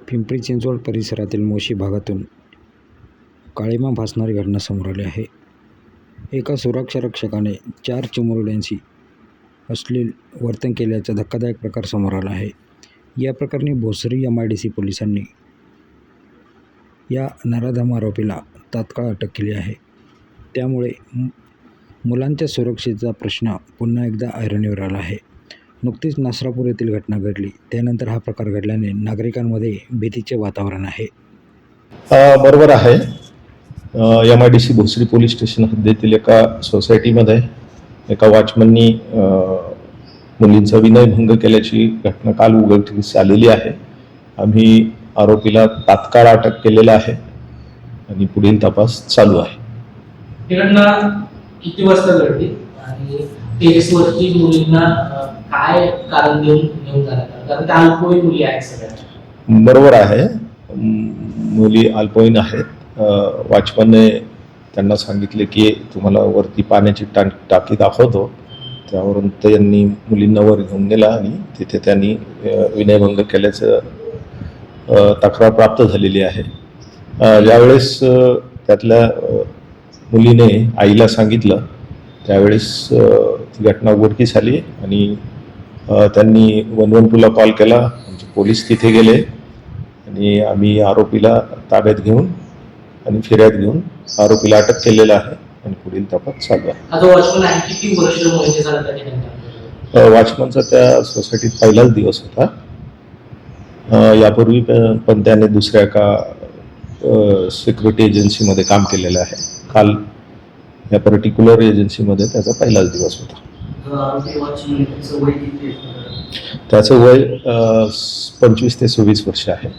पिंपरी चिंचवड परिसरातील मोशी भागातून काळिमा भासणारी घटना समोर आली आहे. एका सुरक्षारक्षकाने 4 चिमुरड्यांशी अश्लील वर्तन केल्याचा धक्कादायक प्रकार समोर आला आहे. या प्रकरणी भोसरी MIDC पोलिसांनी या नराधम आरोपीला तात्काळ अटक केली आहे. त्यामुळे मुलांच्या सुरक्षेचा प्रश्न पुन्हा एकदा ऐरणीवर आला आहे. नुकतीच नसरापूर येथील घटना घडली. त्यानंतर हा प्रकार घडल्याने नागरिकांमध्ये भीतीचे वातावरण आहे. बरोबर आहे. MIDC भोसरी पोलीस स्टेशन हद्दीतील एका सोसायटीमध्ये एका वॉचमननी मुलींचा विनयभंग केल्याची घटना काल उघडकीस आलेली आहे. आम्ही आरोपीला तात्काळ अटक केलेला आहे आणि पुढील तपास चालू आहे. ही घटना किती वाजता घडली आणि टेरेसवरती मुलींना काय कारण देऊन घेऊन जाण्यात, कारण त्या अल्पवयीन मुली आहेत सगळ्या? बरोबर आहे, मुली अल्पवयीन आहेत. वॉचमनने त्यांना सांगितले की तुम्हाला वरती पाण्याची टाकी दाखवतो. त्यावरून त्यांनी मुलींना वर घेऊन गेला आणि तिथे त्यांनी विनयभंग केल्याचं तक्रार प्राप्त झालेली आहे. ज्यावेळेस त्यातल्या मुलीने आईला सांगितलं त्यावेळेस ती घटना उघडकीस आली आणि त्यांनी 112ला कॉल केला. आमचे पोलीस तिथे गेले आणि आम्ही आरोपीला ताब्यात घेऊन आणि फिर्याद घेऊन आरोपीला अटक केलेला आहे आणि पुढील तपास चालू आहे. किती वर्ष वॉचमनचा त्या सोसायटीत पहिलाच दिवस होता. यापूर्वी पण त्याने दुसऱ्या एका सिक्युरिटी एजन्सीमध्ये काम केलेलं आहे. काल या पर्टिक्युलर एजन्सीमध्ये त्याचा पहिलाच दिवस होता. त्याचं वय 25 ते 26 वर्ष आहे.